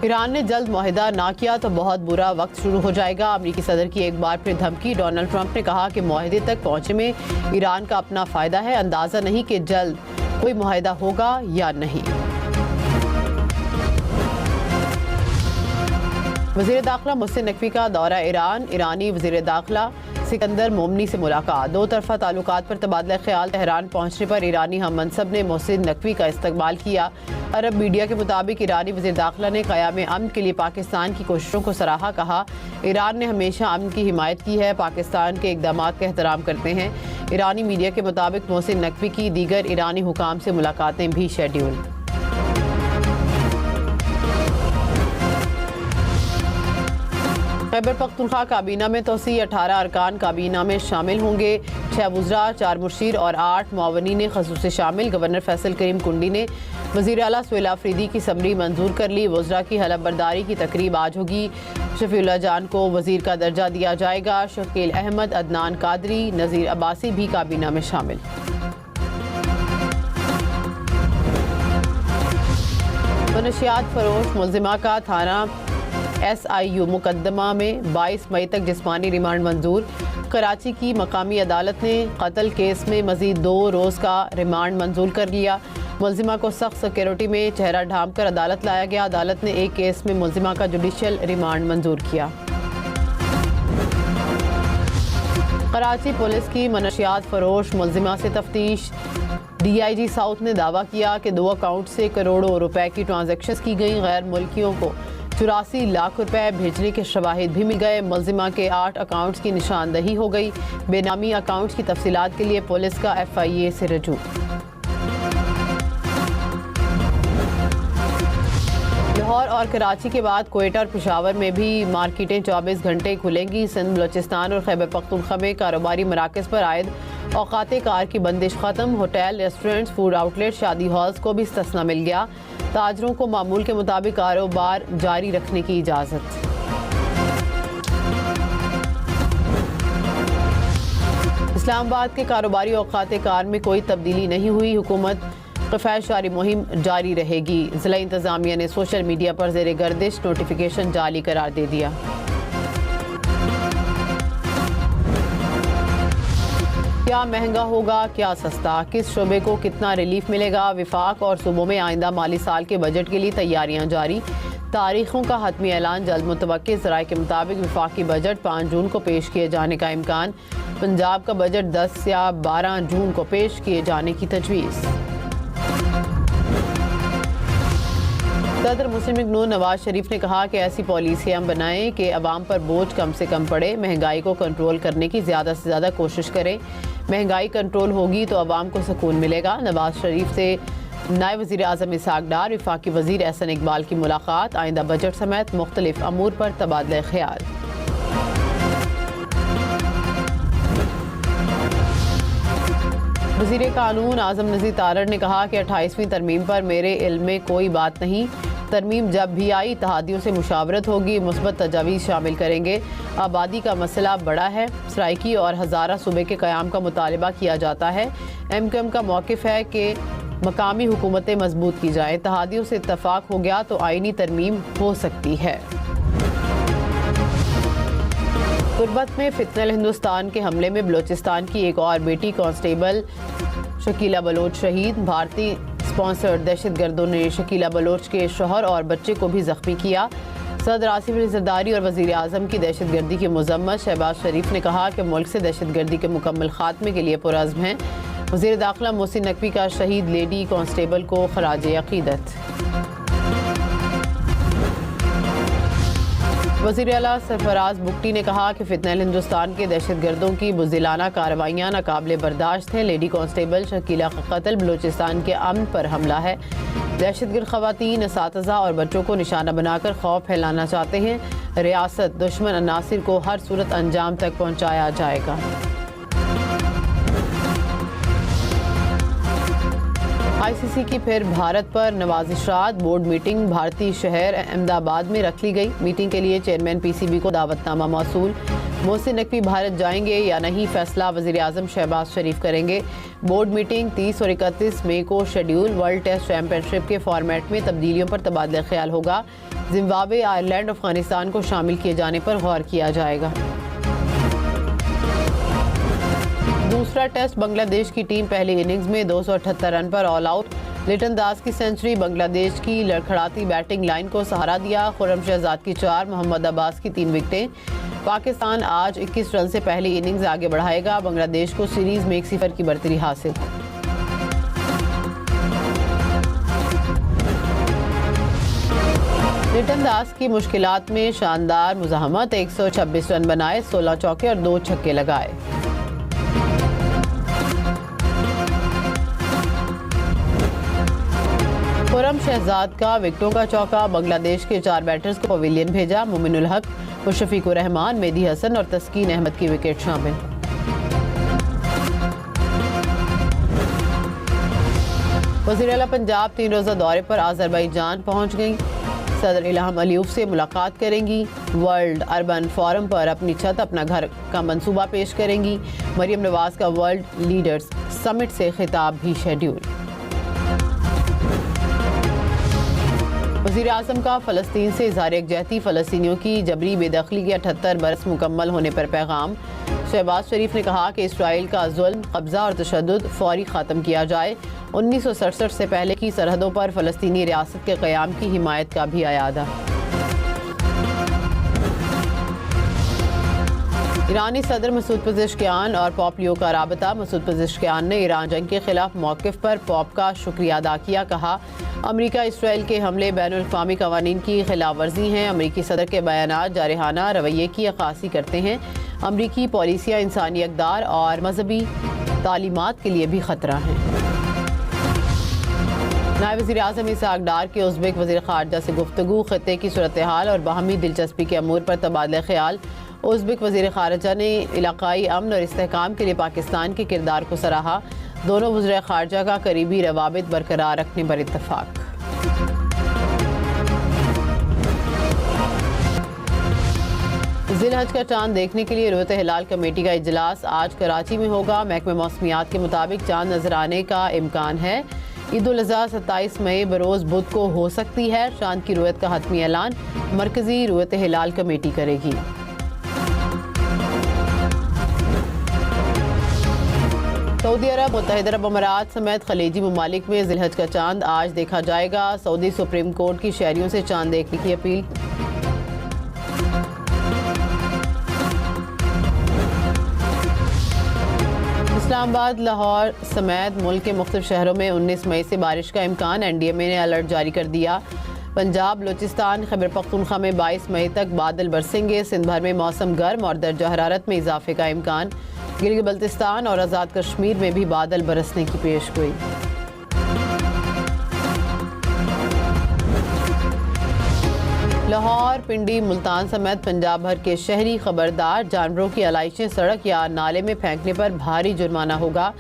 Iran ने जल्द मुआहिदा ना किया तो बहुत बुरा वक्त शुरू हो जाएगा। अमरीकी सदर की एक बार फिर धमकी। डोनाल्ड ट्रंप ने कहा कि मुआहिदे तक पहुंचने में ईरान का अपना फ़ायदा है। अंदाज़ा नहीं कि जल्द कोई मुआहिदा होगा या नहीं। वज़ीर दाखिला मोहसिन नकवी का दौरा ईरान। ईरानी वज़ीर दाखिला सिकंदर मोमनी से मुलाकात। दो तरफ़ा ताल्लुकात पर तबादला ख्याल। तेहरान पहुंचने पर ईरानी हम मनसब ने मोहसिन नकवी का इस्तकबाल किया। अरब मीडिया के मुताबिक ईरानी वज़ीर दाखिला ने क़याम अमन के लिए पाकिस्तान की कोशिशों को सराहा। कहा, ईरान ने हमेशा अमन की हिमायत की है, पाकिस्तान के इक़दामात का एहतराम करते हैं। ईरानी मीडिया के मुताबिक मोहसिन नकवी की दीगर ईरानी हुकाम से मुलाकातें भी शेड्यूल। खैबर पख्तूनख्वा काबीना में तोसी। 18 अरकान काबीना में शामिल होंगे। 6 वज़रा, 4 मुशीर और 8 मुआवनीन ख़ुसूसी शामिल। गवर्नर फैसल करीम कुंडी ने वज़ीर आला सुहेल आफरीदी की समरी मंजूर कर ली। वज़रा की हलफ बर्दारी की तकरीब आज होगी। शफीउल्लाह जान को वज़ीर का दर्जा दिया जाएगा। शकील अहमद, अदनान कादरी, नज़ीर अब्बासी भी काबीना में शामिल। मनशियात फरोश मुल्ज़िमा का थाना SIU मुकदमा में 22 मई तक जिस्मानी रिमांड मंजूर। कराची की मकामी अदालत ने कत्ल केस में मज़ीद 2 रोज़ का रिमांड मंजूर कर लिया। मुल्ज़िमा को सख्त सिक्योरिटी में चेहरा ढांप कर अदालत लाया गया। अदालत ने एक केस में मुल्ज़िमा का जुडिशल रिमांड मंजूर किया। कराची पुलिस की मनशियात फरोश मुल्ज़िमा से तफ्तीश। DIG साउथ ने दावा किया कि 2 अकाउंट से करोड़ों रुपए की ट्रांजैक्शंस की गई। गैर मुल्कियों को 84 लाख रुपए भेजने के शवाहिद भी मिल गए। मुल्ज़िमा के 8 अकाउंट्स की निशानदही हो गई। बेनामी अकाउंट्स की तफसीलात के लिए पुलिस का FIA से रजू। लाहौर और कराची के बाद कोयटा और पेशावर में भी मार्केटें 24 घंटे खुलेंगी। सिंध, बलोचिस्तान और खैबर पख्तूनख्वा में कारोबारी मराकज़ पर आयद औकात कार की बंदिश खत्म। होटल, रेस्टोरेंट्स, फूड आउटलेट, शादी हॉल्स को भी इस्तिस्ना मिल गया। ताजरों को मामूल के मुताबिक कारोबार जारी रखने की इजाज़त। इस्लामाबाद के कारोबारी औकात कार में कोई तब्दीली नहीं हुई। हुकूमत क़फ़ायश जारी मुहिम जारी रहेगी। ज़िला इंतज़ामिया ने सोशल मीडिया पर ज़ेरे गर्दिश नोटिफिकेशन जारी करार दे दिया। क्या महंगा होगा, क्या सस्ता, किस शोबे को कितना रिलीफ मिलेगा। विफाक और सूबों में आइंदा माली साल के बजट के लिए तैयारियां जारी। तारीखों का हतमी ऐलान जल्द मुतवक्किल। ज़राए के मुताबिक विफाकी बजट 5 जून को पेश किए जाने का इम्कान। पंजाब का बजट 10 या 12 जून को पेश किए जाने की तजवीज़। सदर मुस्लिम लीग नून नवाज शरीफ ने कहा कि ऐसी पॉलिसियाँ बनाएं कि अवाम पर बोझ कम से कम पड़े। महंगाई को कंट्रोल करने की ज़्यादा से ज़्यादा कोशिश करें। महंगाई कंट्रोल होगी तो अवाम को सुकून मिलेगा। नवाज शरीफ से नायब वज़ीर आज़म इसहाक डार, वफाकी वज़ीर एहसन इकबाल की मुलाकात। आइंदा बजट समेत मुख्तलिफ अमूर पर तबादला ख्याल। वज़ीर कानून आज़म नज़ीर तारड़ ने कहा कि 28वीं तरमीम पर मेरे इल्म में कोई बात नहीं। तरमीम जब भी आई इत्तेहादियों से मुशावरत होगी, मुस्बत तजावीज़ शामिल करेंगे। आबादी का मसला बड़ा है। सराइकी और हज़ारा सूबे के क़याम का मुतालबा किया जाता है। MQM का मौक़िफ़ है कि मकामी हुकूमतें मजबूत की जाएँ। इत्तेहादियों से इत्तफ़ाक़ हो गया तो आइनी तरमीम हो सकती है। गुरबत में फितनल हिंदुस्तान के हमले में बलोचिस्तान की एक और बेटी कांस्टेबल शकीला बलोच शहीद। भारतीय स्पॉन्सर्ड दहशतगर्दों ने शकीला बलोच के शौहर और बच्चे को भी जख्मी किया। सदर आसिफ अली ज़रदारी और वज़ीर आज़म की दहशतगर्दी की मज़म्मत। शहबाज शरीफ ने कहा कि मुल्क से दहशतगर्दी के मुकम्मल खात्मे के लिए पुरअज़्म हैं। वज़ीर दाखिला मोहसिन नकवी का शहीद लेडी कांस्टेबल को खराज अक़ीदत। वज़ीर आला सरफराज बुगटी ने कहा कि फितनल हिंदुस्तान के दहशतगर्दों की बुज़दिलाना कार्रवाइयाँ नाकाबिले बर्दाश्त हैं। लेडी कांस्टेबल शकीला का कत्ल बलूचिस्तान के अमन पर हमला है। दहशतगर्द ख़वातीन, असातिज़ा और बच्चों को निशाना बनाकर खौफ फैलाना चाहते हैं। रियासत दुश्मन अनासिर को हर सूरत अंजाम तक पहुँचाया जाएगा। ICC की फिर भारत पर नवाजिशात। बोर्ड मीटिंग भारतीय शहर अहमदाबाद में रख ली गई। मीटिंग के लिए चेयरमैन PCB को दावतनामा मौसूल। मोहसिन नकवी भारत जाएंगे या नहीं, फैसला वज़ीर आज़म शहबाज शरीफ करेंगे। बोर्ड मीटिंग 30 और 31 मई को शेड्यूल। वर्ल्ड टेस्ट चैंपियनशिप के फॉर्मेट में तब्दीलियों पर तबादला ख्याल होगा। जिम्बाब्वे, आयरलैंड, अफगानिस्तान को शामिल किए जाने पर गौर किया जाएगा। दूसरा टेस्ट बांग्लादेश की टीम पहली इनिंग्स में 278 रन पर ऑल आउट। लिटन दास की सेंचुरी बांग्लादेश की लड़खड़ाती बैटिंग लाइन को सहारा दिया। खुर्रम शहजाद की 4, मोहम्मद अब्बास की 3 विकेटें। पाकिस्तान आज 21 रन से पहली इनिंग्स आगे बढ़ाएगा। बांग्लादेश को सीरीज में 1-0 की बढ़तरी हासिल। लिटन दास की मुश्किलात में शानदार मुज़ाहमत, 126 रन बनाए, 16 चौके और 2 छक्के लगाए। खुर्रम शहजाद का विकेटों का चौका, बांग्लादेश के 4 बैटर्स को पवेलियन भेजा। मोमिनुल हक, मुशफ़िकुर रहमान, मेहदी हसन और तस्कीन अहमद की विकेट शामिल। वज़ीर आला पंजाब 3 रोज़ा दौरे पर आज़रबाईजान पहुंच गई। सदर इल्हाम अलीयूब से मुलाकात करेंगी। वर्ल्ड अर्बन फोरम पर अपनी छत अपना घर का मंसूबा पेश करेंगी। मरियम नवाज का वर्ल्ड लीडर्स समिट से खिताब भी शेड्यूल। वज़ीर आज़म का फ़लस्तीन से इज़हार यकजहती, फ़लस्तीनियों की जबरी बेदखली के 78 बरस मुकम्मल होने पर पैगाम। शहबाज शरीफ ने कहा कि इसराइल का जुल्म, कब्ज़ा और तशद्दुद फौरी ख़त्म किया जाए। 1967 से पहले की सरहदों पर फ़लस्तीनी रियासत के क़याम की हिमायत का भी अयादा। ईरानी सदर मसूद पज़ेश्कियान और पॉप लियो का राबता। मसूद पज़ेश्कियान ने ईरान जंग के खिलाफ मौक़िफ़ पर पॉप का शुक्रिया अदा किया। कहा, अमरीका इसराइल के हमले बैनुल-अक़वामी क़वानीन की खिलाफ वर्जी हैं। अमरीकी सदर के बयानात जारहाना रवैये की अक्कासी करते हैं। अमरीकी पॉलिसियाँ इंसानी अक़दार और मजहबी तालीमात के लिए भी ख़तरा हैं। नायब वज़ीर आज़म इसहाक़ डार के उज़्बेक वज़ीर ख़ारजा से गुफ्तगू। ख़ित्ते की सूरत हाल और बाहमी दिलचस्पी के अमूर पर तबादला ख्याल। उज़्बेक वज़ीर ख़ारजा ने इलाक़ाई अमन और इस्तेहकाम के लिए पाकिस्तान के किरदार को सराहा। दोनों वज़ीर ख़ारजा का करीबी रवाबित बरकरार रखने पर इत्तफ़ाक़। ज़िलहज का चांद देखने के लिए रुयत हिलाल कमेटी का इजलास आज कराची में होगा। महकमे मौसमियात के मुताबिक चांद नजर आने का इम्कान है। ईद उल अज़हा 27 मई बरोज़ बुध को हो सकती है। चांद की रुयत का हतमी ऐलान मरकज़ी रुयत हिलाल कमेटी करेगी। सऊदी अरब, मुत्तहिदा अरब अमारात समेत खलीजी ममालिक में ज़िलहज का चांद आज देखा जाएगा। सऊदी सुप्रीम कोर्ट की शहरियों से चांद देखने की अपील। इस्लामाबाद, लाहौर समेत मुल्क के मुख्तलिफ शहरों में 19 मई से बारिश का इम्कान। NDMA ने अलर्ट जारी कर दिया। पंजाब, बलूचिस्तान, खैबर पख्तूनख्वा में 22 मई तक बादल बरसेंगे। सिंध भर में मौसम गर्म और दर्जा हरारत में इजाफे का इम्कान। गिलगित बल्तिस्तान और आज़ाद कश्मीर में भी बादल बरसने की पेशगोई। लाहौर, पिंडी, मुल्तान समेत पंजाब भर के शहरी खबरदार, जानवरों की आलाइशें सड़क या नाले में फेंकने पर भारी जुर्माना होगा।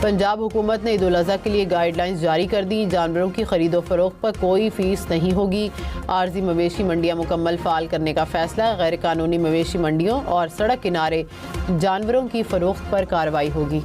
पंजाब हुकूमत ने ईद उल अज़हा के लिए गाइडलाइंस जारी कर दी। जानवरों की खरीदो फरोख्त पर कोई फीस नहीं होगी। आर्जी मवेशी मंडियां मुकम्मल फ़ाल करने का फैसला। गैर कानूनी मवेशी मंडियों और सड़क किनारे जानवरों की फरोख्त पर कार्रवाई होगी।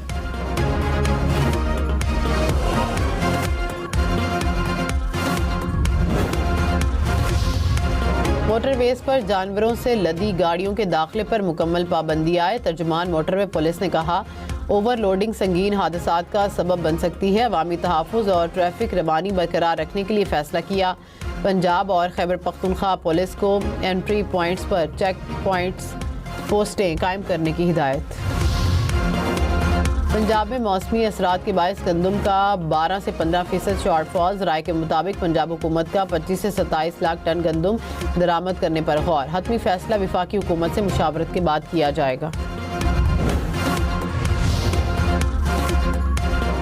मोटरवेज पर जानवरों से लदी गाड़ियों के दाखिले पर मुकम्मल पाबंदी आए। तर्जुमान मोटरवे पुलिस ने कहा, ओवरलोडिंग संगीन हादसात का सबब बन सकती है। अवामी तहफ़्फ़ुज़ और ट्रैफिक रवानी बरकरार रखने के लिए फ़ैसला किया। पंजाब और खैबर पख्तूनख्वा पुलिस को एंट्री पॉइंट्स पर चेक पॉइंट्स पोस्टें कायम करने की हिदायत। पंजाब में मौसमी असरात के बायस गंदम का 12 से 15% शॉर्टफॉल्स। राय के मुताबिक पंजाब हुकूमत का 25 से 27 लाख टन गंदम दरामद करने पर गौर। हतमी फैसला वफाकी हुकूमत से मुशावरत के बाद किया जाएगा।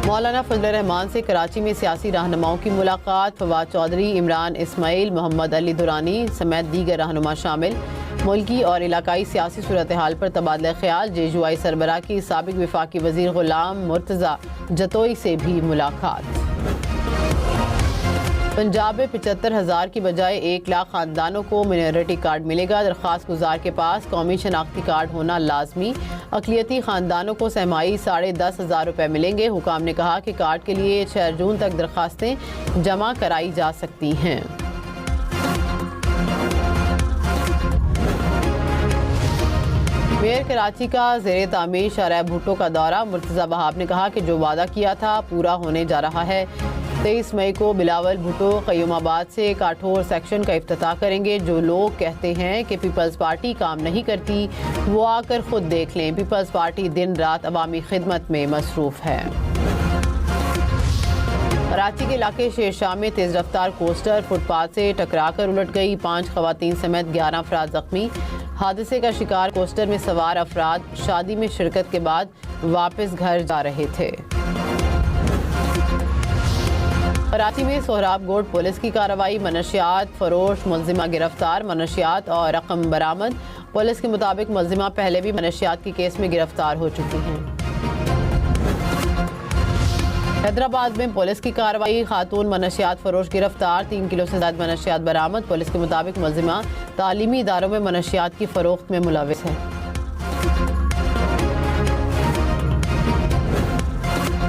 मौलाना फजल रहमान से कराची में सियासी रहनुमाओं की मुलाकात। फवाद चौधरी, इमरान इस्माइल, मोहम्मद अली दुरानी समेत दीगर रहनुमा शामिल। मुल्की और इलाकाई सियासी सूरत हाल पर तबादला ख्याल। JUI सरबराह की साबिक वफाकी वजीर गुलाम मुर्तज़ा जतोई से भी मुलाकात। पंजाब में 75,000 की बजाय 1 लाख खानदानों को मिनोरिटी कार्ड मिलेगा। दरख्वास्त गुजार के पास कौमी शनाख्ती कार्ड होना लाजमी। अक़लियती खानदानों को सहमाही 10,500 रुपये मिलेंगे। हुकाम ने कहा कि कार्ड के लिए 6 जून तक दरख्वास्तें जमा कराई जा सकती हैं। मेयर कराची का ज़ेरे तामीर शाहराह भुट्टो का दौरा। मुर्तज़ा वहाब ने कहा कि जो वादा किया था पूरा होने जा रहा है। 23 मई को बिलावल भुट्टो क़य्यूमाबाद से काठोर सेक्शन का इफ्तिताह करेंगे। जो लोग कहते हैं कि पीपल्स पार्टी काम नहीं करती, वो आकर खुद देख लें। पीपल्स पार्टी दिन रात अवामी खिदमत में मसरूफ़ है। कराची के इलाके शेर शाह में तेज़ रफ्तार कोस्टर फुटपाथ से टकरा कर उलट गई। 5 ख़वातीन समेत 11 अफराद जख्मी। हादसे का शिकार कोस्टर में सवार अफराद शादी में शिरकत के बाद वापस घर जा रहे थे। कराची में सोहराब गोड पुलिस की कार्रवाई। मनशियात फरोश मुलजिमा गिरफ्तार। मनशियात और रकम बरामद। पुलिस के मुताबिक मुलजिमा पहले भी मनशियात के केस में गिरफ्तार हो चुकी हैं। हैदराबाद में पुलिस की कार्रवाई। खातून मनशियात फरोश गिरफ्तार। 3 किलो से ज्यादा मनशियात बरामद। पुलिस के मुताबिक मुलजिमा तालीमी इदारों में मनशियात की फरोख्त में मुलविस है।